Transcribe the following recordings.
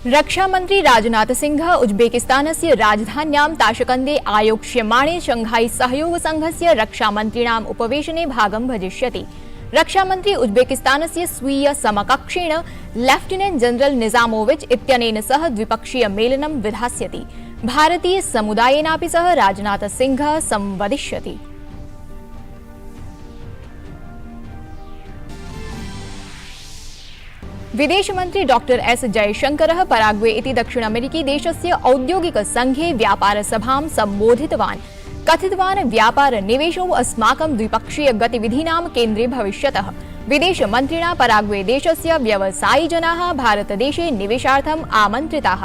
रक्षामंत्री राजनाथ सिंह उज्बेकिस्तानस्य राजधान्यां ताशकन्दे आयोक्ष्यमाणे शंघाई सहयोग संघस्य रक्षामन्त्रिणाम् उपवेशने भागं भजिष्यति। रक्षामन्त्री उज्बेकिस्तानस्य स्वीय समकक्षेण लेफ्टिनेंट जनरल निजामोविच इत्यनेन सह द्विपक्षीय मेलनं विधास्यति। भारतीय समुदायेनापि सह राजनाथ सिंह संवदिष्यति। विदेश मंत्री डॉक्टर एस जयशंकरः पराग्वे इति दक्षिण अमेरिकी देशस्य औद्योगिक संघे व्यापार सभां सम्बोधितवान्। कथितवान् व्यापार निवेशौ अस्माकं द्विपक्षीय गतिविधीनां केन्द्रे भविष्यतः। विदेश मन्त्रिणा पराग्वे देशस्य व्यवसायी जनाः भारतदेशे निवेशार्थम् आमन्त्रिताः।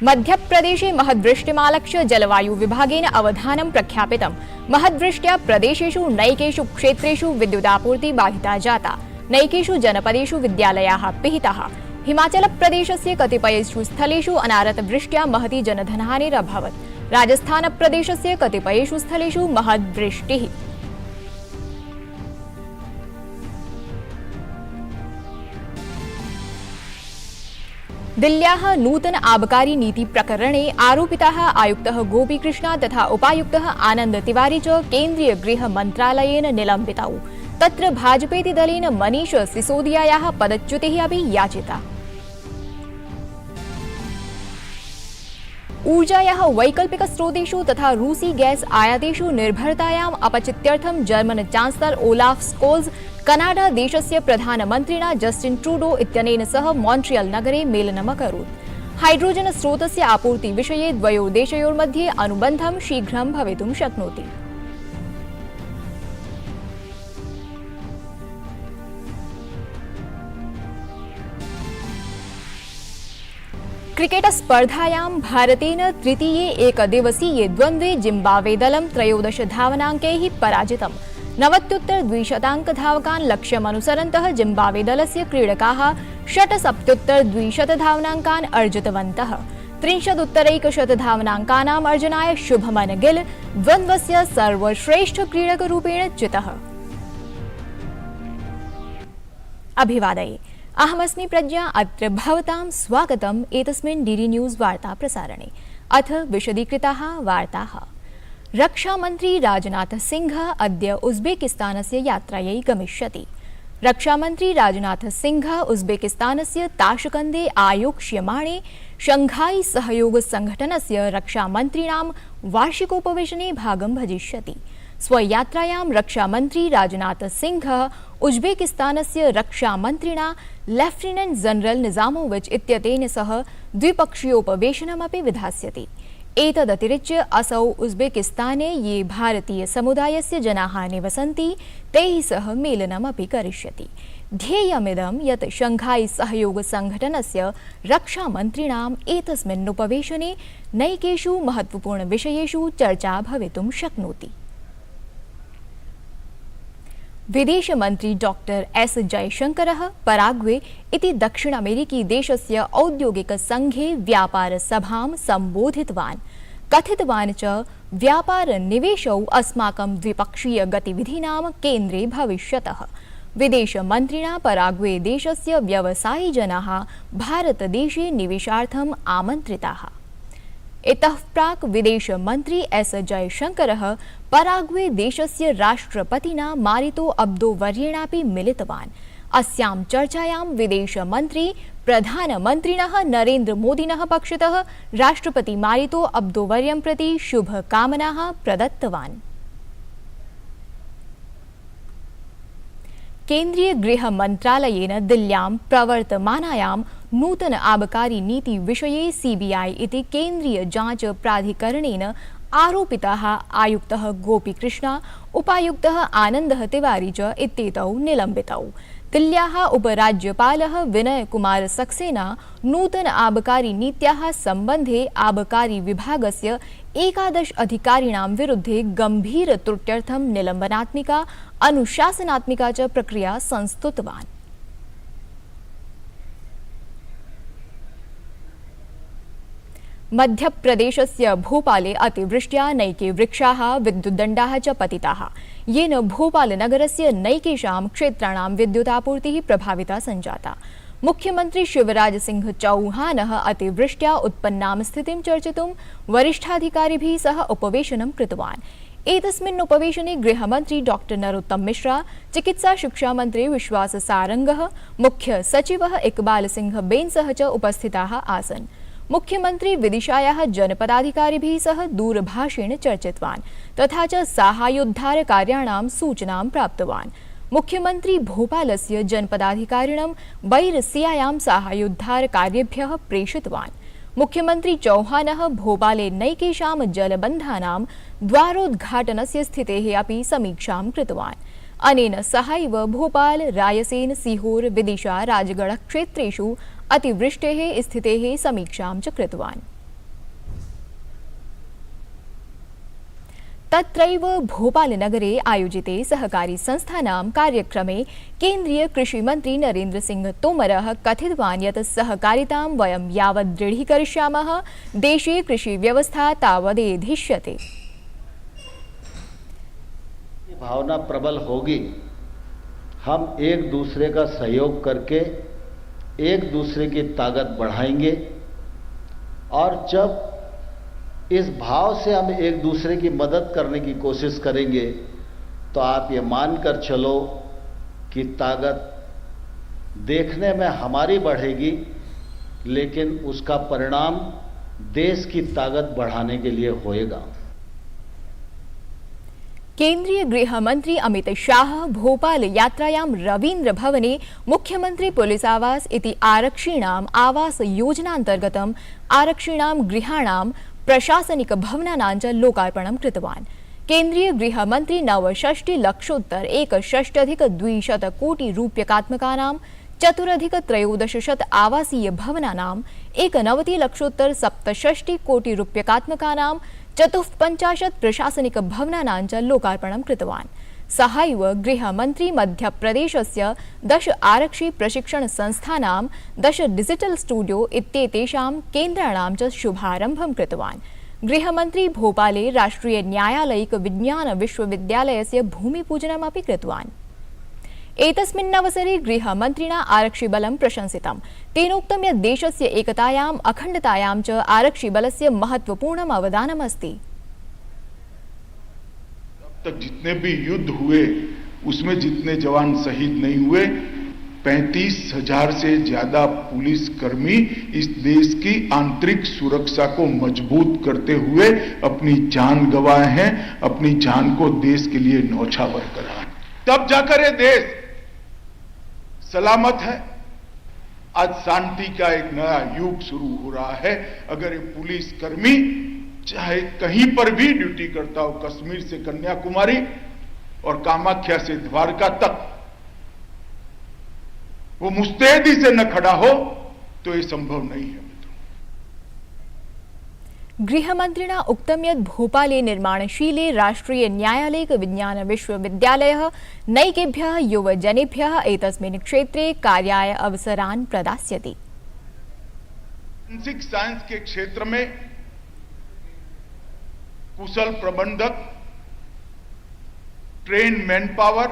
मध्यप्रदेशे महद्वृष्टिमालक्ष्य जलवायु विभागेन अवधानं प्रख्यापितम्। महद्वृष्ट्या प्रदेशेषु नैकेषु क्षेत्रेषु विद्युदापूर्ति बाधिता जाता। नैकेषु जनपदेषु विद्यालयाः पिहिताः। हिमाचलप्रदेशस्य कतिपयेषु स्थलेषु अनारतवृष्ट्या महती जनधनहानिरभवत्। राजस्थानप्रदेशस्य कतिपयेषु स्थलेषु महद्वृष्टिः। दिल्ल्याः नूतन आबकारी नीति प्रकरणे आरोपिताः आयुक्तः गोपीकृष्णा तथा उपायुक्तः आनंद तिवारी च केन्द्रीय गृह मन्त्रालयेन निलम्बितौ। तत्र भाजपेति दलेन मनीष सिसोदियायाः पदच्युतिः अपि याचिता। ऊर्जायाः वैकल्पिक स्रोतेषु तथा रूसी गैस आयातेषु निर्भरतायाम् अपचित्यर्थं German chancellor Olaf Scholz Canada देशस्य प्रधानमन्त्रिणा जस्टिन ट्रूडो इत्यनेन सह मॉन्ट्रियल नगरे मेलनम् अकरोत्। हाइड्रोजन स्रोतस्य आपूर्ति विषये द्वयोः देशयोर्मध्ये अनुबन्धं शीघ्रं भवितुं शक्नोति। क्रिकेट स्पर्धायां भारतेन तृतीये एकदिवसीये द्वन्द्वे जिम्बाब्वे दलं 13 धावनाङ्कैः पराजितम्। 90-200 धावकान् लक्ष्यमनुसरन्तः जिम्बाब्वे दलस्य क्रीडकाः 67-200 धावनाङ्कान् अर्जितवन्तः। 30-100 धावनाङ्कानाम् अर्जनाय शुभमन गिल द्वन्द्वस्य सर्वश्रेष्ठ क्रीडकरूपेण चितः। अभिवादये, अहमस्मि प्रज्ञा। अत्र भवतां स्वागतम् एतस्मिन् डीडी न्यूज़ वार्ता प्रसारणे। अथ विशदीकृताः वार्ताः। रक्षामन्त्री राजनाथ सिंह अद्य उज्बेकिस्तानस्य यात्रायै गमिष्यति। रक्षामन्त्री राजनाथ सिंह उज्बेकिस्तानस्य ताशकन्दे आयोक्ष्यमाणे शंघाई सहयोग संघटनस्य रक्षामन्त्रिणां वार्षिकोपवेशने भागं भजिष्यति। स्वयात्रायां रक्षामन्त्री Rajnath Singh उज्बेकिस्तानस्य रक्षामन्त्रिणा lieutenant general Nizamovich इत्यनेन सह द्विपक्षीयोपवेशनमपि विधास्यति। एतदतिरिच्य असौ उज्बेकिस्ताने ये भारतीय समुदायस्य जनाः निवसन्ति तैः सह मेलनमपि करिष्यति। ध्येयमिदं यत् शंघाई सहयोग संघटनस्य रक्षामन्त्रिणाम् एतस्मिन् उपवेशने नैकेषु महत्वपूर्णविषयेषु चर्चा भवितुं शक्नोति। विदेश मंत्री डॉक्टर एस जयशंकरः पराग्वे इति दक्षिण अमेरिकी देशस्य औद्योगिक संघे व्यापार सभां सम्बोधितवान्। कथितवान् च व्यापार निवेशौ अस्माकं द्विपक्षीय गतिविधीनां केन्द्रे भविष्यतः। विदेश मन्त्रिणा पराग्वे देशस्य व्यवसायी जनाः भारतदेशे निवेशार्थम् आमन्त्रिताः। इतः प्राक् विदेश मंत्री एस जयशंकरः पराग्वे देशस्य राष्ट्रपतिना मारितो अब्दो वर्येणापि मिलितवान्। अस्यां चर्चायां विदेश मंत्री प्रधानमन्त्रिणः नरेन्द्र मोदिनः पक्षतः राष्ट्रपति मारितो अब्दो वर्यं प्रति शुभकामनाः प्रदत्तवान्। केन्द्रीय गृह मन्त्रालयेन दिल्ल्यां प्रवर्तमानायां नूतन आबकारी नीति विषये सीबीआई इति केन्द्रीय जांच प्राधिकरणेन आरोपिताः आयुक्तः गोपीकृष्णा, उपायुक्तः आनन्दः तिवारी च इत्येतौ निलम्बितौ। दिल्ल्याः उपराज्यपालः विनय कुमार सक्सेना नूतन आबकारी नीत्याः सम्बन्धे आबकारी विभागस्य 11 अधिकारिणां विरुद्धे गंभीर त्रुट्यर्थं निलम्बनात्मिका, अनुशासनात्मिका च प्रक्रिया संस्तुतवान्। मध्यप्रदेशस्य भोपाले अतिवृष्ट्या नैके वृक्षाः विद्युद्दण्डाः च पतिताः, येन भोपालनगरस्य नैकेषां क्षेत्राणां विद्युतापूर्तिः प्रभाविता सञ्जाता। मुख्यमंत्री शिवराज सिंह चौहानः अतिवृष्ट्या उत्पन्नां स्थितिं चर्चितुं वरिष्ठाधिकारिभिः सह उपवेशनं कृतवान्। एतस्मिन् उपवेशने गृहमन्त्री डॉक्टर नरोत्तम मिश्रा, चिकित्सा शिक्षा मंत्री विश्वास सारंगः, मुख्य सचिवः इकबाल सिंह बेंसः च उपस्थिताः आसन्। मुख्यमंत्री विदिशायाः जनपदाधिकारिभिः सह दूरभाषेण चर्चितवान् तथा च साहाय्योद्धारकार्याणां सूचनां प्राप्तवान्। मुख्यमंत्री भोपालस्य जनपदाधिकारिणं बैरसियायां साहाय्योद्धारकार्येभ्यः प्रेषितवान्। मुख्यमंत्री चौहानः भोपाले नैकेषां जलबन्धानां द्वारोद्घाटनस्य स्थितेः अपि समीक्षां कृतवान्। अनेन सहैव भोपाल, रायसेन, सीहोर, विदिशा, राजगढ़ क्षेत्रेषु अतिवृष्टेः स्थितेः समीक्षां च कृतवान्। तत्रैव भोपालनगरे आयोजिते सहकारी संस्थानां कार्यक्रमे केन्द्रीय कृषि मंत्री नरेन्द्र सिंह तोमरः कथितवान् यत् सहकारितां वयं यावत् दृढीकरिष्यामः, देशे कृषि व्यवस्था तावदेधिष्यते। भावना प्रबल होगी, हम एक दूसरे का सहयोग करके एक दूसरे की ताकत बढ़ाएंगे और जब इस भाव से हम एक दूसरे की मदद करने की कोशिश करेंगे तो आप ये मानकर चलो कि ताकत देखने में हमारी बढ़ेगी, लेकिन उसका परिणाम देश की ताकत बढ़ाने के लिए होएगा। केन्द्रीय गृह मंत्री अमित शाह भोपाल यात्रायां रवीन्द्र भवने मुख्यमंत्री पुलिस आवास इति आरक्षीणाम् आवास योजनान्तर्गतम् आरक्षीणां गृहाणां प्रशासनिक भवनानां च लोकार्पणं कृतवान्। केन्द्रीय गृह मंत्री 69,61,200 कोटि रूप्यकात्मकानां 4,13,00 आवासीय भवनानां 91,67,00 कोटि रूप्यकात्मकानां 54 प्रशासनिक भवनानां च लोकार्पणं कृतवान्। सहैव गृहमन्त्री मध्यप्रदेशस्य 10 आरक्षि प्रशिक्षण संस्थानां 10 डिजिटल स्टूडियो इत्येतेषां केन्द्राणां च शुभारम्भं कृतवान्। गृहमन्त्री भोपाले राष्ट्रिय न्यायालयिक विज्ञान विश्वविद्यालयस्य भूमिपूजनमपि कृतवान्। एतस्मिन्नवसरे गृहमन्त्रिणा आरक्षिबलं प्रशंसितम्। तेनोक्तं यत् देशस्य एकतायाम्, अखण्डतायां च आरक्षिबलस्य महत्वपूर्णम् अवदानमस्ति। अब तक जितने भी युद्ध हुए उसमें जितने जवान शहीद नहीं हुए, 35,000 से ज्यादा पुलिसकर्मी इस देश की आंतरिक सुरक्षा को मजबूत करते हुए अपनी जान गंवाए हैं, अपनी जान को देश के लिए न्यौछावर करा है। तब जाकर ये देश सलामत है। आज शांति का एक नया युग शुरू हो रहा है। अगर ये पुलिसकर्मी चाहे कहीं पर भी ड्यूटी करता हो, कश्मीर से कन्याकुमारी और कामाख्या से द्वारका तक, वो मुस्तैदी से न खड़ा हो तो ये संभव नहीं है। गृहमन्त्रिणा उक्तं यत् भोपाले निर्माणशीले राष्ट्रिय न्यायालयिक विज्ञान विश्वविद्यालयः नैकेभ्यः युवजनेभ्यः एतस्मिन् क्षेत्रे कार्याय अवसरान् प्रदास्यति। फोरेंसिक साइंस के क्षेत्र में कुशल प्रबंधक, ट्रेन मैन पावर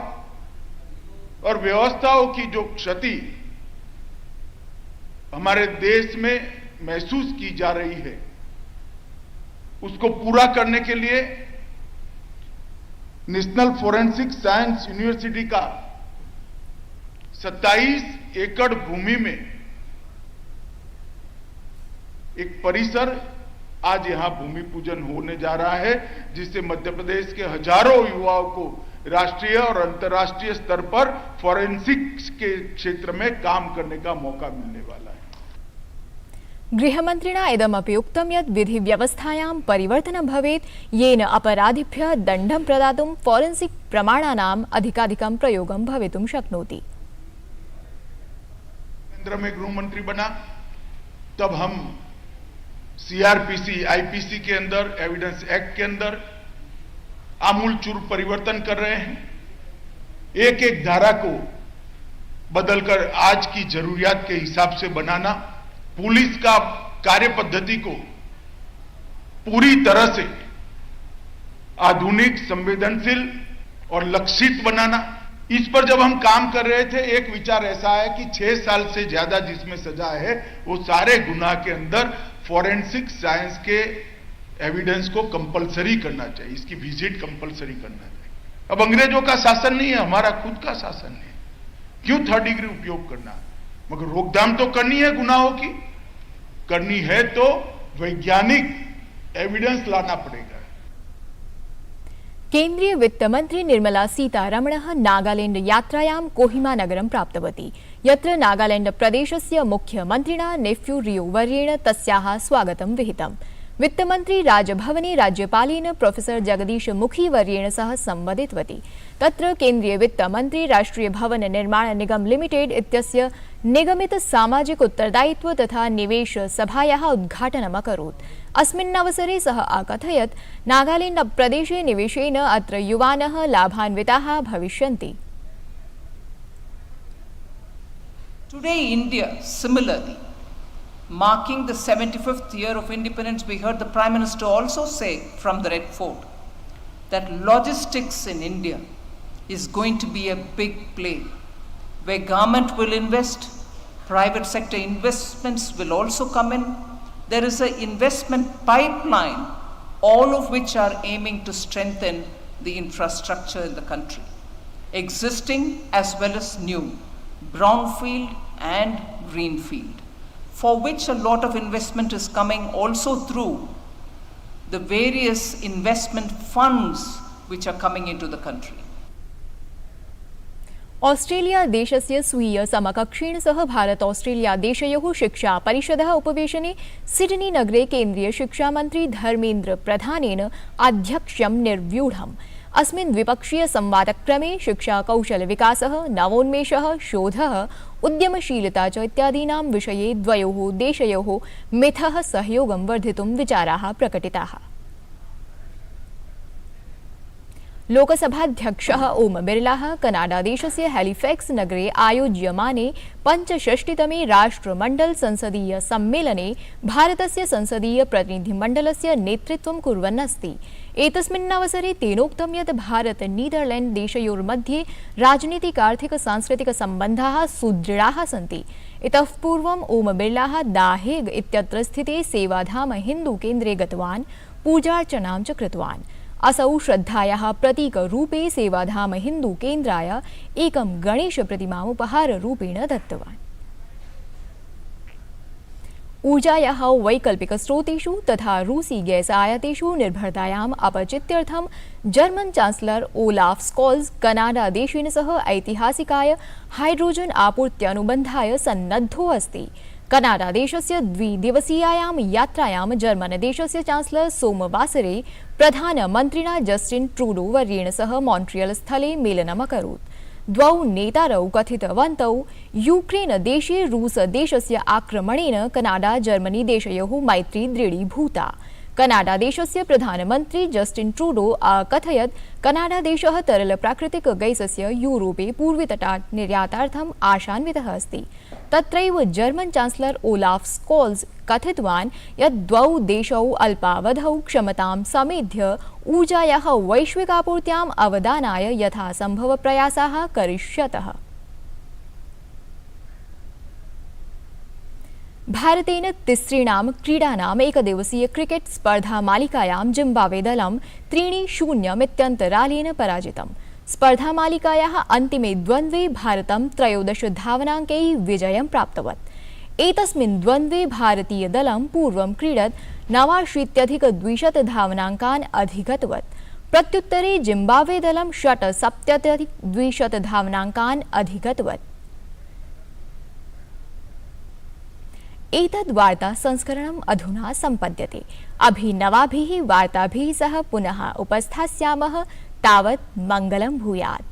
और व्यवस्थाओं की जो क्षति हमारे देश में महसूस की जा रही है, उसको पूरा करने के लिए नेशनल फोरेंसिक साइंस यूनिवर्सिटी का 27 एकड़ भूमि में एक परिसर आज यहां भूमि पूजन होने जा रहा है, जिससे मध्य प्रदेश के हजारों युवाओं को राष्ट्रीय और अंतर्राष्ट्रीय स्तर पर फोरेंसिक्स के क्षेत्र में काम करने का मौका मिलने वाला है। गृहमन्त्रिणा इदमपि उक्तं यत् विधि व्यवस्थायां परिवर्तनं भवेत्, येन अपराधिभ्यः दण्डं प्रदातुं फोरेंसिक प्रमाणानाम् अधिकाधिकं प्रयोगं भवितुं शक्नोति। केंद्र में गृह मंत्री बना तब हम सीआरपीसी, आईपीसी के अंदर, एविडेंस एक्ट के अंदर आमूलचूल परिवर्तन कर रहे हैं। एक एक धारा को बदलकर आज की जरूरियात के हिसाब से बनाना, पुलिस का कार्य पद्धति को पूरी तरह से आधुनिक, संवेदनशील और लक्षित बनाना। इस पर जब हम काम कर रहे थे, एक विचार ऐसा है कि 6 साल से ज्यादा जिसमें सजा है वो सारे गुनाह के अंदर फॉरेंसिक साइंस के एविडेंस को कंपलसरी करना चाहिए, इसकी विजिट कंपलसरी करना चाहिए। अब अंग्रेजों का शासन नहीं है, हमारा खुद का शासन है, क्यों 3rd डिग्री उपयोग करना? मगर रोकथाम तो करनी है, गुनाहों की करनी है तो वैज्ञानिक एविडेंस लाना पड़ेगा। केन्द्रीय वित्तमन्त्री निर्मला सीतारमणः नागालैंड यात्रायां कोहिमा नगरं प्राप्तवती, यत्र नागालैंड प्रदेशस्य मुख्यमन्त्रिणा नेफ्यू रियो वर्येण तस्याः स्वागतं विहितम्। वित्तमन्त्री राजभवने राज्यपालेन प्रोफेसर जगदीश मुखी वर्येण सह संवदितवती। तत्र केन्द्रीय वित्तमन्त्री राष्ट्रिय भवन निर्माण निगम लिमिटेड इत्यस्य निगमित सामाजिक उत्तरदायित्व तथा निवेश सभायाः उद्घाटनम् अकरोत्। अस्मिन् अवसरे सः अकथयत् नागालैंड प्रदेशे निवेशेन अत्र युवानः लाभान्विताः भविष्यन्ति। Today, India, similarly, marking the 75th year of independence, we heard the Prime Minister also say from the Red Fort that logistics in India is going to be a big play, where government will invest, private sector investments will also come in. There is an investment pipeline, all of which are aiming to strengthen the infrastructure in the country, existing as well as new, brownfield and greenfield, for which a lot of investment is coming also through the various investment funds which are coming into the country. Australia देशस्य स्वीय समकक्षेण सह Bharat Australia देशयोः शिक्षा परिषदः उपवेशने Sydney नगरे केन्द्रीय शिक्षामन्त्री धर्मेन्द्र प्रधानेन आध्यक्ष्यं निर्व्यूढम्। अस्मिन् द्विपक्षीय संवादक्रमे शिक्षा कौशल विकासः, नवोन्मेषः, शोधः, उद्यमशीलता च इत्यादीनां विषये द्वयोः देशयोः मिथः सहयोगं वर्धितुं विचाराः प्रकटिताः। लोकसभाध्यक्षः ओम बिरलाः कनाडादेशस्य हैलिफैक्स नगरे आयोज्यमाने 65तमे राष्ट्रमण्डल संसदीय सम्मेलने भारतस्य संसदीय प्रतिनिधिमण्डलस्य नेतृत्वं कुर्वन् अस्ति। एतस्मिन्नवसरे तेनोक्तं यत् भारत नीदरलैंड देशयोर्मध्ये राजनीतिक आर्थिक सांस्कृतिक सम्बन्धाः सुदृढाः सन्ति। इतः पूर्वम् ओम बिरलाः द हेग इत्यत्र स्थिते सेवाधाम हिन्दू केन्द्रे गतवान्, पूजार्चनां च कृतवान्। असौ श्रद्धायाः प्रतीकरूपे सेवाधाम हिन्दू केन्द्राय एकं गणेश प्रतिमाम् उपहाररूपेण दत्तवान्। ऊर्जायाः वैकल्पिकस्रोतेषु तथा रूसी गैस आयातेषु निर्भरतायाम् अपचित्यर्थं German chancellor Olaf Scholz Canada देशेन सह ऐतिहासिकाय हाइड्रोजन आपूर्त्यनुबन्धाय सन्नद्धो अस्ति। कनाडा देशस्य 2 दिवसीयायां यात्रायां जर्मन देशस्य चांसलर सोमवासरे प्रधानमन्त्रिणा जस्टिन ट्रूडो वर्येण सह मॉन्ट्रियल स्थले मेलनम् अकरोत्। द्वौ नेतारौ कथितवन्तौ यूक्रेन देशे रूस देशस्य आक्रमणेन कनाडा जर्मनी देशयोः मैत्री दृढीभूता। कनाडा देशस्य प्रधानमन्त्री जस्टिन ट्रूडो अकथयत् कनाडा देशः तरल प्राकृतिक गैसस्य यूरोपे पूर्वतटात् निर्यातार्थम् आशान्वितः अस्ति। तत्रैव जर्मन चांसलर ओलाफ स्कोल्ज कथितवान् यत् द्वौ देशौ अल्पावधौ क्षमतां समेध्य ऊर्जायाः वैश्विकापूर्त्याम् अवदानाय यथासम्भव प्रयासाः करिष्यतः। भारतेन तिसृणां क्रीडानाम् एकदिवसीय क्रिकेट स्पर्धा मालिकायां जिम्बाब्वे दलं 3-0 इत्यन्तरालेन पराजितम्। स्पर्धा मालिकायाः अन्तिमे द्वन्द्वे भारतं 13 धावनाङ्कैः विजयं प्राप्तवत्। एतस्मिन् द्वन्द्वे भारतीय दलं पूर्वं क्रीडत् 89,200 धावनाङ्कान् अधिगतवत्। प्रत्युत्तरे जिम्बाब्वे दलं 67,200 धावनाङ्कान् अधिगतवत्। एतद् वार्ता संस्करणम् अधुना सम्पद्यते। अभिनवाभिः वार्ताभिः सह पुनः उपस्थास्यामः। तावत् मङ्गलं भूयात्।